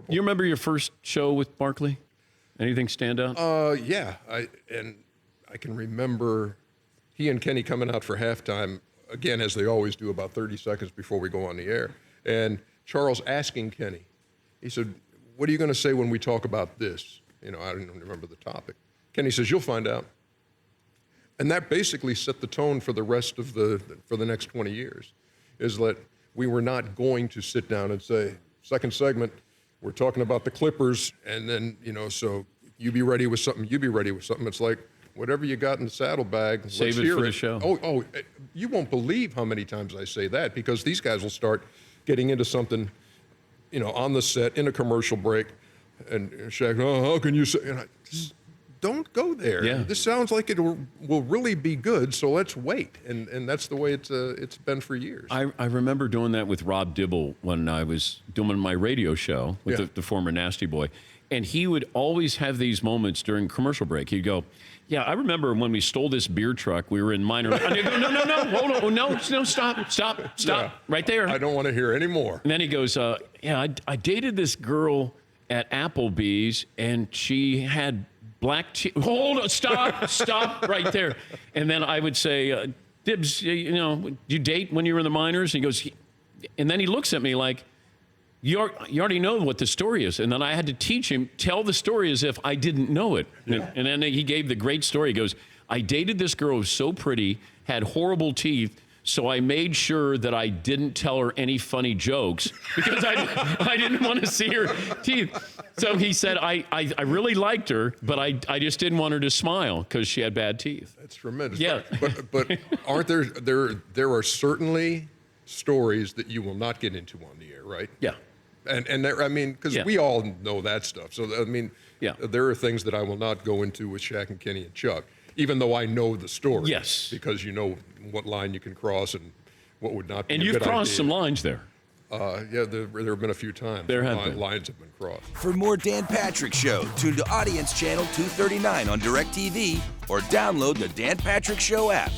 You remember your first show with Barkley? Anything stand out? Yeah. I can remember he and Kenny coming out for halftime, again, as they always do, about 30 seconds before we go on the air. And Charles asking Kenny, he said, what are you going to say when we talk about this? I don't even remember the topic. Kenny says, you'll find out. And that basically set the tone for the rest of for the next 20 years, is that we were not going to sit down and say, second segment, we're talking about the Clippers, and then, so you be ready with something, you be ready with something. It's like, whatever you got in the saddlebag, save it for the show. Oh, you won't believe how many times I say that, because these guys will start getting into something, on the set, in a commercial break, and Shaq, how can you say, and I just, don't go there. Yeah. This sounds like it will really be good, so let's wait. And that's the way it's been for years. I remember doing that with Rob Dibble when I was doing my radio show with the former Nasty Boy. And he would always have these moments during commercial break. He'd go, yeah, I remember when we stole this beer truck, we were in minor. And he'd go, no, hold on, no, stop, right there. I don't want to hear any more. And then he goes, I dated this girl at Applebee's, and she had black teeth. Hold on, stop right there. And then I would say, Dibs, do you date when you were in the minors? And he goes, and then he looks at me like, you already know what the story is. And then I had to teach him, tell the story as if I didn't know it. Yeah. And then he gave the great story. He goes, I dated this girl who was so pretty, had horrible teeth, so I made sure that I didn't tell her any funny jokes because I didn't want to see her teeth. So he said, I really liked her, but I just didn't want her to smile because she had bad teeth. That's tremendous. Yeah. But aren't there are certainly stories that you will not get into on the air, right? Yeah. And there, because we all know that stuff. So, there are things that I will not go into with Shaq and Kenny and Chuck, even though I know the story. Yes. Because you know what line you can cross and what would not be a good idea. And you've crossed some lines there. Yeah, there have been a few times. There have been. Lines have been crossed. For more Dan Patrick Show, tune to Audience Channel 239 on DirecTV or download the Dan Patrick Show app.